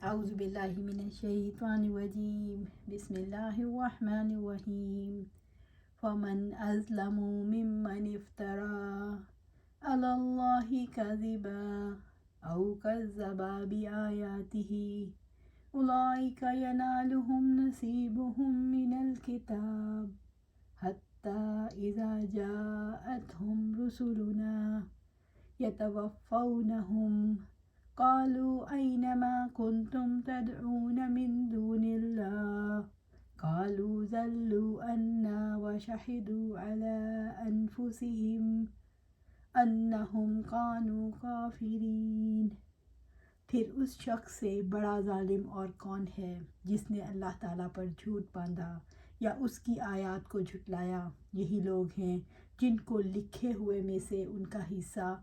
اعوذ باللہ من الشیطان الرجیم بسم اللہ الرحمن الرحیم فمن اظلم ممن افترى علی اللہ کذبا او کذب بآیاتہ اولئک ینالهم نصیبهم من الکتاب حتی اذا جاءتهم رسلنا یتوفونہم قالوا أين ما كنتم تدعون من دون الله قالوا ضلوا عنا وشهدوا على أنفسهم أنهم كانوا كافرين۔ پھر اس شخص سے بڑا ظالم اور کون ہے جس نے اللہ تعالیٰ پر جھوٹ باندھا یا اس کی آیات کو جھٹلایا؟ یہی لوگ ہیں جن کو لکھے ہوئے میں سے ان کا حصہ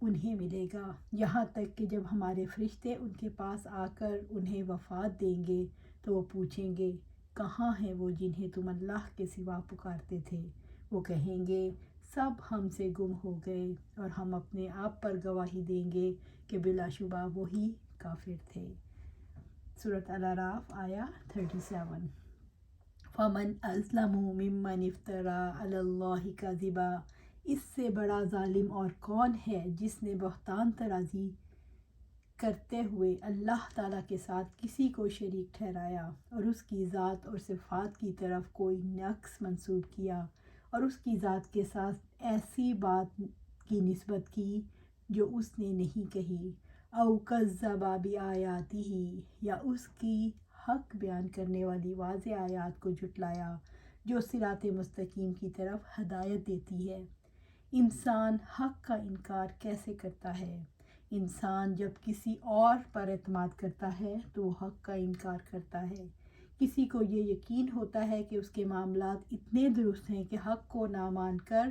انہیں ملے گا، یہاں تک کہ جب ہمارے فرشتے ان کے پاس آ کر انہیں وفات دیں گے تو وہ پوچھیں گے کہاں ہیں وہ جنہیں تم اللہ کے سوا پکارتے تھے؟ وہ کہیں گے سب ہم سے گم ہو گئے، اور ہم اپنے آپ پر گواہی دیں گے کہ بلا شبہ وہی کافر تھے۔ سورۃ الاعراف آیا 37۔ فمن اظلم ممن افترى علی اللہ کذبا، اس سے بڑا ظالم اور کون ہے جس نے بہتان طرازی کرتے ہوئے اللہ تعالیٰ کے ساتھ کسی کو شریک ٹھہرایا اور اس کی ذات اور صفات کی طرف کوئی نقص منسوب کیا اور اس کی ذات کے ساتھ ایسی بات کی نسبت کی جو اس نے نہیں کہی، او کذب بآیاتہ، یا اس کی حق بیان کرنے والی واضح آیات کو جھٹلایا جو صراط مستقیم کی طرف ہدایت دیتی ہے۔ انسان حق کا انکار کیسے کرتا ہے؟ انسان جب کسی اور پر اعتماد کرتا ہے تو وہ حق کا انکار کرتا ہے۔ کسی کو یہ یقین ہوتا ہے کہ اس کے معاملات اتنے درست ہیں کہ حق کو نہ مان کر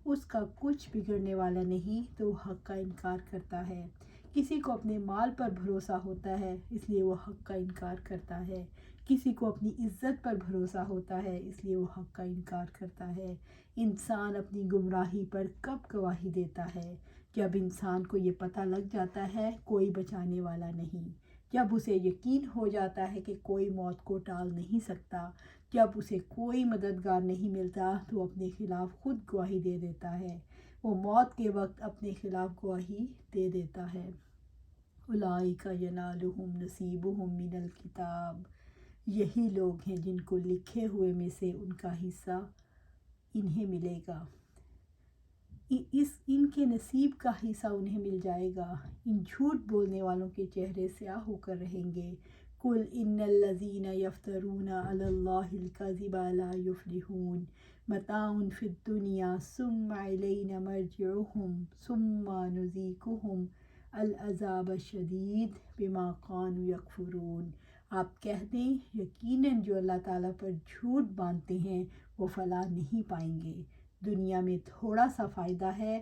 اس کا کچھ بگڑنے والا نہیں تو وہ حق کا انکار کرتا ہے۔ کسی کو اپنے مال پر بھروسہ ہوتا ہے اس لیے وہ حق کا انکار کرتا ہے۔ کسی کو اپنی عزت پر بھروسہ ہوتا ہے اس لیے وہ حق کا انکار کرتا ہے۔ انسان اپنی گمراہی پر کب گواہی دیتا ہے؟ جب انسان کو یہ پتہ لگ جاتا ہے کوئی بچانے والا نہیں، جب اسے یقین ہو جاتا ہے کہ کوئی موت کو ٹال نہیں سکتا، جب اسے کوئی مددگار نہیں ملتا تو وہ اپنے خلاف خود گواہی دے دیتا ہے، وہ موت کے وقت اپنے خلاف گواہی دے دیتا ہے۔ اولئک ینالهم نصیبهم من الکتاب، یہی لوگ ہیں جن کو لکھے ہوئے میں سے ان کا حصہ انہیں ملے گا، ان کے نصیب کا حصہ انہیں مل جائے گا۔ ان جھوٹ بولنے والوں کے چہرے سیاہ ہو کر رہیں گے۔ قل ان الذین یفترون علی اللہ الکذب لا یفلحون، متاع فی الدنیا ثم الینا مرجعهم ثم نذیقهم العذاب الشدید بما كانوا یکفرون۔ آپ کہہ دیں یقیناً جو اللہ تعالیٰ پر جھوٹ باندھتے ہیں وہ فلاح نہیں پائیں گے، دنیا میں تھوڑا سا فائدہ ہے،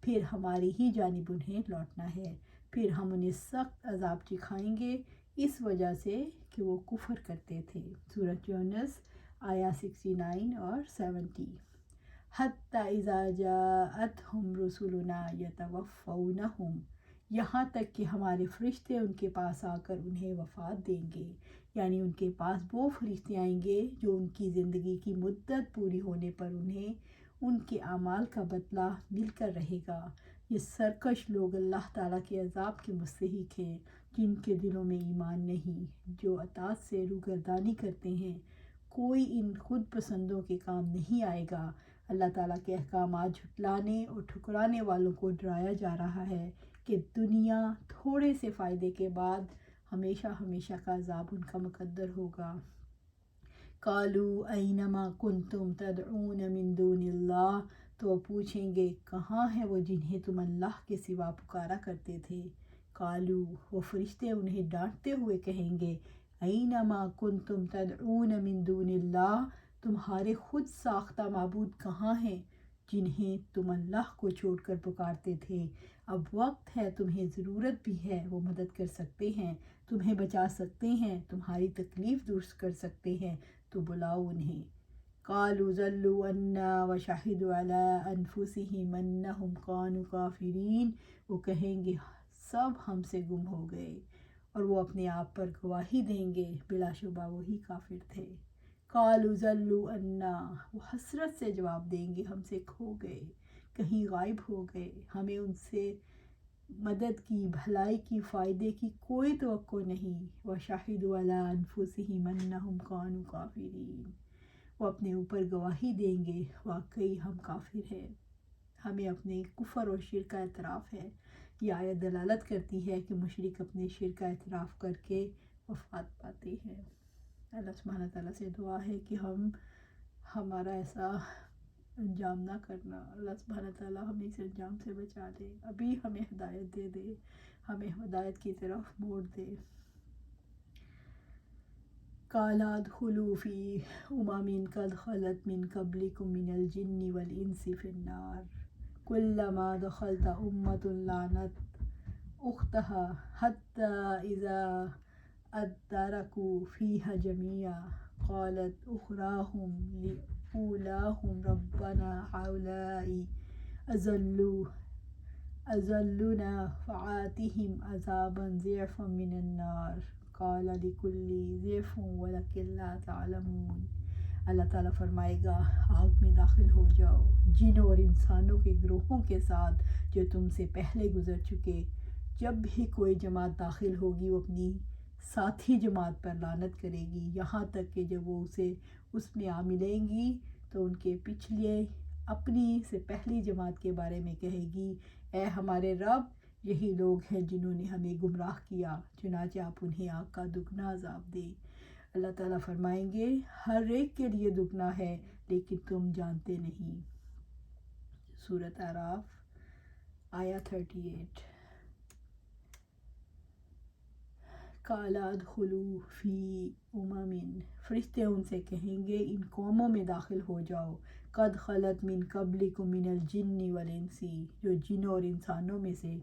پھر ہماری ہی جانب انہیں لوٹنا ہے، پھر ہم انہیں سخت عذاب چکھائیں گے اس وجہ سے کہ وہ کفر کرتے تھے۔ سورۃ یونس آیا 69 اور 70۔ حتی اذا جاءتهم رسلنا یتوفونہم، یہاں تک کہ ہمارے فرشتے ان کے پاس آ کر انہیں وفات دیں گے، یعنی ان کے پاس وہ فرشتے آئیں گے جو ان کی زندگی کی مدت پوری ہونے پر انہیں ان کے اعمال کا بدلہ مل کر رہے گا۔ یہ سرکش لوگ اللہ تعالیٰ کے عذاب کے مستحق ہیں جن کے دلوں میں ایمان نہیں، جو اطاعت سے روگردانی کرتے ہیں۔ کوئی ان خود پسندوں کے کام نہیں آئے گا۔ اللہ تعالیٰ کے احکامات جھٹلانے اور ٹھکرانے والوں کو ڈرایا جا رہا ہے کہ دنیا تھوڑے سے فائدے کے بعد ہمیشہ ہمیشہ کا عذاب ان کا مقدر ہوگا۔ قالوا این ما کنتم تدعون من دون اللہ، تو وہ پوچھیں گے کہاں ہیں وہ جنہیں تم اللہ کے سوا پکارا کرتے تھے؟ قالوا، وہ فرشتے انہیں ڈانٹتے ہوئے کہیں گے این ما کنتم تدعون من دون اللہ، تمہارے خود ساختہ معبود کہاں ہیں جنہیں تم اللہ کو چھوڑ کر پکارتے تھے؟ اب وقت ہے، تمہیں ضرورت بھی ہے، وہ مدد کر سکتے ہیں، تمہیں بچا سکتے ہیں، تمہاری تکلیف دور کر سکتے ہیں، تو بلاؤ انہیں۔ قالوا ضلوا عنا وشهدوا على انفسهم انهم كانوا کافرین، وہ کہیں گے سب ہم سے گم ہو گئے اور وہ اپنے آپ پر گواہی دیں گے، بلا شبہ وہی کافر تھے۔ قالوا ضلوا عنا، وہ حسرت سے جواب دیں گے ہم سے کھو گئے، کہیں غائب ہو گئے، ہمیں ان سے مدد کی، بھلائی کی، فائدے کی کوئی توقع نہیں۔ وشہدوا علی انفسہم انہم کانوا کافرین، وہ اپنے اوپر گواہی دیں گے واقعی ہم کافر ہیں، ہمیں اپنے کفر اور شرک کا اعتراف ہے۔ یہ آیت دلالت کرتی ہے کہ مشرک اپنے شرک کا اعتراف کر کے وفات پاتے ہیں۔ اللہ سبحانہ تعالیٰ سے دعا ہے کہ ہمارا ایسا انجام نہ کرنا، اللہ سبحانہ تعالیٰ ہمیں اس انجام سے بچا دے، ابھی ہمیں ہدایت دے دے، ہمیں ہدایت کی طرف موڑ دے۔ قَالَ ادْخُلُوا فِي أُمَمٍ قَدْ خَلَتْ مِن قَبْلِكُم مِّنَ الْجِنِّ وَالْإِنسِ فِي النَّارِ كُلَّمَا دَخَلَتْ أُمَّةٌ لَعَنَتْ أُخْتَهَا حَتَّى إِذَا ادَّارَكُوا فِيهَا جَمِيعًا قَالَتْ أُخْرَاهُمْ لِأُولَاهُمْ رَبَّنَا هَؤُلَاءِ أَضَلُّونَا فَآتِهِمْ عَذَابًا ضِعْفًا مِّنَ النَّارِ قَالَ لِكُلٍّ ضِعْفٌ وَلَكِن لَّا تَعْلَمُونَ۔ اللہ تعالیٰ فرمائے گا آگ میں داخل ہو جاؤ جنوں اور انسانوں کے گروہوں کے ساتھ جو تم سے پہلے گزر چکے۔ جب بھی کوئی جماعت داخل ہوگی وہ اپنی ساتھی جماعت پر لعنت کرے گی، یہاں تک کہ جب وہ اسے اس میں آ ملیں گی تو ان کے پچھلے اپنی سے پہلی جماعت کے بارے میں کہے گی، اے ہمارے رب، یہی لوگ ہیں جنہوں نے ہمیں گمراہ کیا، چنانچہ آپ انہیں آگ کا دگنا عذاب دیں۔ اللہ تعالیٰ فرمائیں گے ہر ایک کے لیے دگنا ہے لیکن تم جانتے نہیں۔ سورۃ اعراف آیا 38۔ قَالَ ادْخُلُوا فِي أُمَمٍ، فرشتے ان سے کہیں گے ان قوموں میں داخل ہو جاؤ، قَدْ خَلَتْ مِن قَبْلِكُم مِّنَ الْجِنِّ وَالْإِنسِ، جو جنوں اور انسانوں میں سے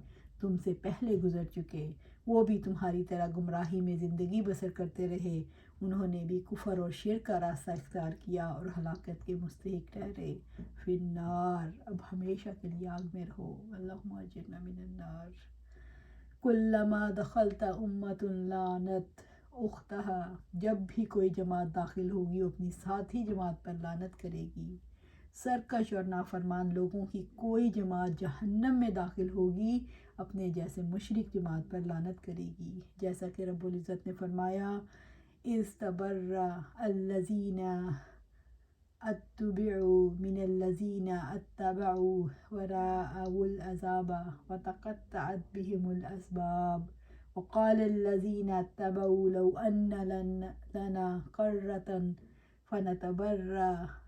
تم سے پہلے گزر چکے، وہ بھی تمہاری طرح گمراہی میں زندگی بسر کرتے رہے، انہوں نے بھی کفر اور شرک کا راستہ اختیار کیا اور ہلاکت کے مستحق ٹھہرے۔ فی النار، اب ہمیشہ کے لیے آگ میں رہو۔ اللہم اجرنا من النار۔ کلما دخلت امۃ لعنت اختہا، جب بھی کوئی جماعت داخل ہوگی وہ اپنی ساتھی جماعت پر لعنت کرے گی۔ سرکش اور نافرمان لوگوں کی کوئی جماعت جہنم میں داخل ہوگی اپنے جیسے مشرک جماعت پر لعنت کرے گی، جیسا کہ رب العزت نے فرمایا اِذْ تَبَرَّأَ الَّذِينَ اتُّبِعُوا مِنَ الَّذِينَ اتَّبَعُوا وَرَأَوُا الْعَذَابَ وَتَقَطَّعَتْ بِهِمُ الْأَسْبَابُ وَقَالَ الَّذِينَ اتَّبَعُوا لَوْ أَنَّ لَنَا كَرَّةً فَنَتَبَرَّأَ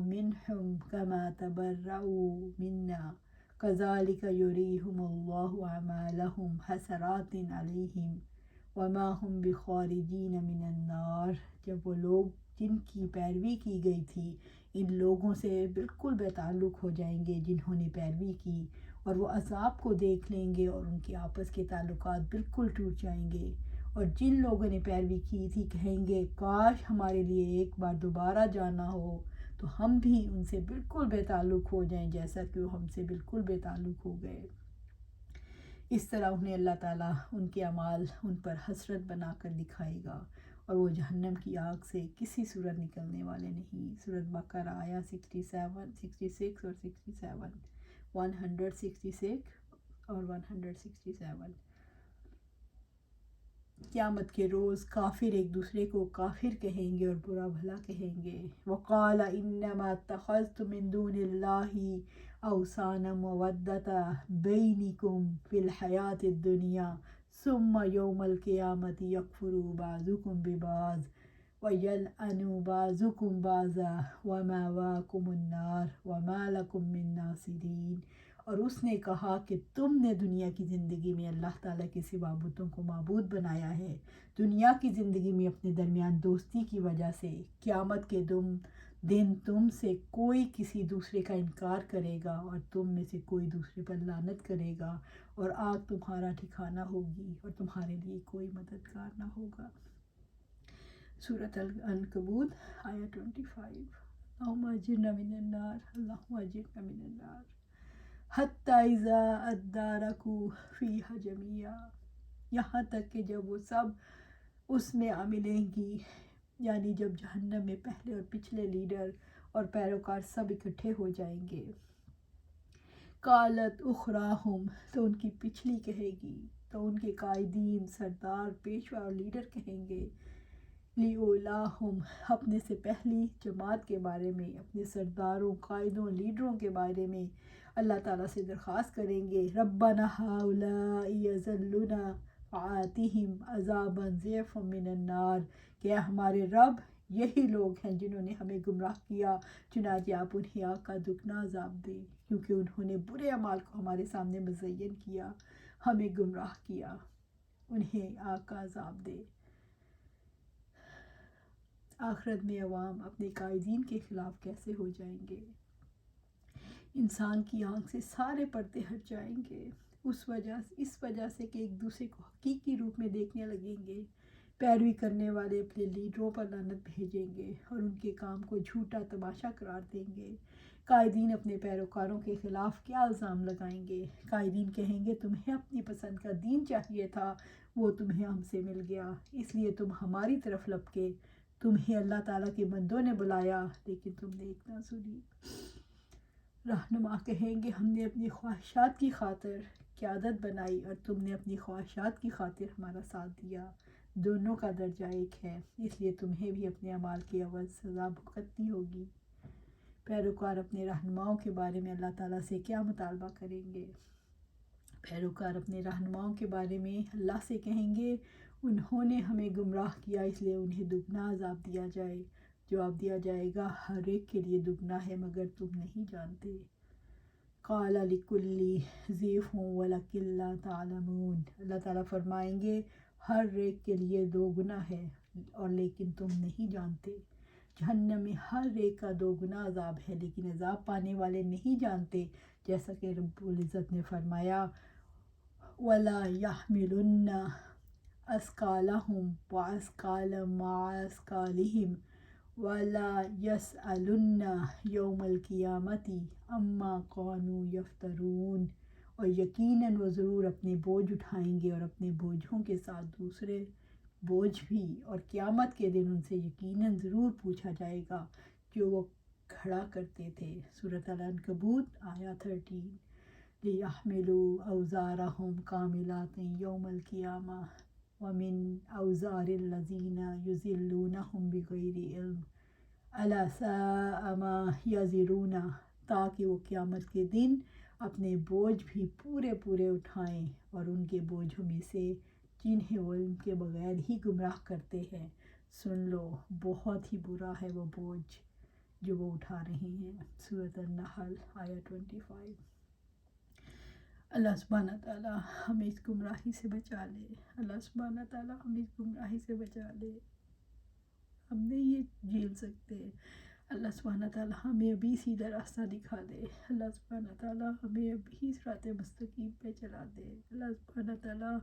مِنْهُمْ كَمَا تَبَرَّؤُوا مِنَّا كَذَلِكَ يُرِيهِمُ اللَّهُ أَعْمَالَهُمْ حَسَرَاتٍ عَلَيْهِمْ وَمَا هُمْ بِخَارِجِينَ مِنَ النَّارِ۔ جب وہ لوگ جن کی پیروی کی گئی تھی ان لوگوں سے بالکل بے تعلق ہو جائیں گے جنہوں نے پیروی کی، اور وہ عذاب کو دیکھ لیں گے اور ان کے آپس کے تعلقات بالکل ٹوٹ جائیں گے، اور جن لوگوں نے پیروی کی تھی کہیں گے کاش ہمارے لیے ایک بار دوبارہ جانا ہو تو ہم بھی ان سے بالکل بے تعلق ہو جائیں جیسا کہ وہ ہم سے بالکل بے تعلق ہو گئے۔ اس طرح انہیں اللہ تعالیٰ ان کے اعمال ان پر حسرت بنا کر دکھائے گا اور وہ جہنم کی آگ سے کسی صورت نکلنے والے نہیں۔ سورۃ بقرہ آیا 66 اور 67، 166 اور 167۔ قیامت کے روز کافر ایک دوسرے کو کافر کہیں گے اور برا بھلا کہیں گے۔ وَقَالَ إِنَّمَا اتَّخَذْتُم مِّن دُونِ اللَّهِ أَوْثَانًا مَوَدَّةَ بَيْنِكُمْ فِي الْحَيَاةِ الدُّنْيَا ثُمَّ يَوْمَ الْقِيَامَةِ يَكْفُرُ بَعْضُكُم بِبَعْضٍ وَيَلْعَنُ بَعْضُكُم بَعْضًا وَمَأْوَاكُمُ النَّارُ وَمَا لَكُم مِّن نَّاصِرِينَ۔ اور اس نے کہا کہ تم نے دنیا کی زندگی میں اللہ تعالیٰ کے سوا بتوں کو معبود بنایا ہے، دنیا کی زندگی میں اپنے درمیان دوستی کی وجہ سے، قیامت کے دن تم سے کوئی کسی دوسرے کا انکار کرے گا اور تم میں سے کوئی دوسرے پر لعنت کرے گا، اور آگ تمہارا ٹھکانہ ہوگی اور تمہارے لیے کوئی مددگار نہ ہوگا۔ سورۃ العنکبوت آیا 25۔ اللہم اجرنا من النار، اللہم اجرنا من النار۔ حتی اذا ادارکوا فیہا جمیعا، یہاں تک کہ جب وہ سب اس میں آ ملیں گی، یعنی جب جہنم میں پہلے اور پچھلے لیڈر اور پیروکار سب اکٹھے ہو جائیں گے۔ قالت اخراہم، تو ان کی پچھلی کہے گی، تو ان کے قائدین، سردار، پیشوا اور لیڈر کہیں گے، لیولاہم، اپنے سے پہلی جماعت کے بارے میں، اپنے سرداروں، قائدوں، لیڈروں کے بارے میں اللہ تعالیٰ سے درخواست کریں گے، ربنا ہؤلاء یضلون فآتہم عذابا ضعفا من النار، کہ ہمارے رب یہی لوگ ہیں جنہوں نے ہمیں گمراہ کیا، چنانچہ آپ انہیں آگ کا دگنا عذاب دیں، کیونکہ انہوں نے برے اعمال کو ہمارے سامنے مزین کیا، ہمیں گمراہ کیا، انہیں آگ کا عذاب دے۔ آخرت میں عوام اپنے قائدین کے خلاف کیسے ہو جائیں گے؟ انسان کی آنکھ سے سارے پردے ہٹ جائیں گے، اس وجہ سے کہ ایک دوسرے کو حقیقی روپ میں دیکھنے لگیں گے۔ پیروی کرنے والے اپنے لیڈروں پر لعنت بھیجیں گے اور ان کے کام کو جھوٹا تماشا قرار دیں گے۔ قائدین اپنے پیروکاروں کے خلاف کیا الزام لگائیں گے؟ قائدین کہیں گے تمہیں اپنی پسند کا دین چاہیے تھا، وہ تمہیں ہم سے مل گیا، اس لیے تم ہماری طرف لپکے، تمہیں اللہ تعالیٰ کے بندوں نے بلایا لیکن تم نے ایک نہ سنی۔ رہنما کہیں گے ہم نے اپنی خواہشات کی خاطر قیادت بنائی اور تم نے اپنی خواہشات کی خاطر ہمارا ساتھ دیا، دونوں کا درجہ ایک ہے، اس لیے تمہیں بھی اپنے اعمال کی عوض سزا بھگتنی ہوگی۔ پیروکار اپنے رہنماؤں کے بارے میں اللہ تعالیٰ سے کیا مطالبہ کریں گے؟ پیروکار اپنے رہنماؤں کے بارے میں اللہ سے کہیں گے انہوں نے ہمیں گمراہ کیا، اس لیے انہیں دگنا عذاب دیا جائے۔ جواب دیا جائے گا ہر ایک کے لیے دگنا ہے مگر تم نہیں جانتے۔ قال لکل ضعف ولکن لا تعلمون، اللہ تعالیٰ فرمائیں گے ہر ایک کے لیے دو گنا ہے اور لیکن تم نہیں جانتے۔ جہنم میں ہر ایک کا دو گنا عذاب ہے لیکن عذاب پانے والے نہیں جانتے، جیسا کہ رب العزت نے فرمایا وَلَا يَحْمِلُنَّ أَثْقَالَهُمْ وَأَثْقَالًا مَعَ أَثْقَالِهِمْ وَلَا يَسْأَلُنَّ يَوْمَ الْقِيَامَةِ عَمَّا كَانُوا يَفْتَرُونَ، اور یقیناً وہ ضرور اپنے بوجھ اٹھائیں گے اور اپنے بوجھوں کے ساتھ دوسرے بوجھ بھی، اور قیامت کے دن ان سے یقیناً ضرور پوچھا جائے گا جو وہ کھڑا کرتے تھے۔ سورۃ العنکبوت آیا 13۔ لِيَحْمِلُوا أَوْزَارَهُمْ كَامِلَةً يَوْمَ الْقِيَامَةِ وَمِنْ أَوْزَارِ الَّذِينَ يُضِلُّونَهُمْ بِغَيْرِ عِلْمٍ أَلَا سَاءَ مَا يَزِرُونَ، تاکہ وہ قیامت کے دن اپنے بوجھ بھی پورے پورے اٹھائیں اور ان کے بوجھوں میں سے جنہیں وہ علم کے بغیر ہی گمراہ کرتے ہیں، سن لو بہت ہی برا ہے وہ بوجھ جو وہ اٹھا رہے ہیں۔ سورۃ النحل آیا 25۔ اللہ سبحانہ تعالیٰ ہمیں اس گمراہی سے بچا لے، اللہ سبحانہ تعالیٰ ہمیں اس گمراہی سے بچا لے، ہم نہیں یہ جھیل سکتے۔ اللہ سبحانہ تعالیٰ ہمیں ابھی سیدھا راستہ دکھا دے، اللہ سبحانہ تعالیٰ ہمیں ابھی صراط مستقیم پہ چلا دے، اللہ سبحانہ تعالیٰ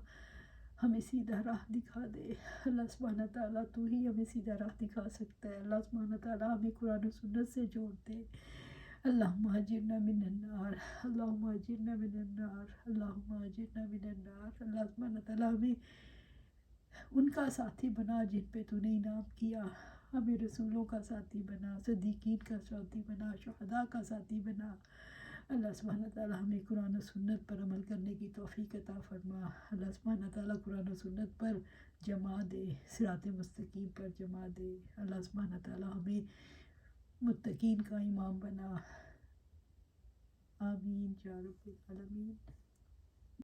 ہمیں سیدھا راہ دکھا دے، اللہ سبحانہ تعالیٰ تو ہی ہمیں سیدھا راہ دکھا سکتا ہے، اللہ سبحانہ تعالیٰ ہمیں قرآن و سنت سے جوڑ دے۔ اللہم اجرنا من النار، اللہم اجرنا من النار، اللہم اجرنا من النار۔ اللہ سبحانہ تعالیٰ ہمیں ان کا ساتھی بنا جن پہ تو نے انعام کیا، ہمیں رسولوں کا ساتھی بنا، صدیقین کا ساتھی بنا، شہداء کا ساتھی بنا۔ اللہ سبحانہ تعالیٰ ہمیں قرآن و سنت پر عمل کرنے کی توفیق عطا فرما، اللہ سبحانہ تعالیٰ قرآن و سنت پر جما دے، صراط مستقیم پر جما دے، اللہ سبحانہ تعالیٰ ہمیں متقین کا امام بنا، آمین یا رب العالمین۔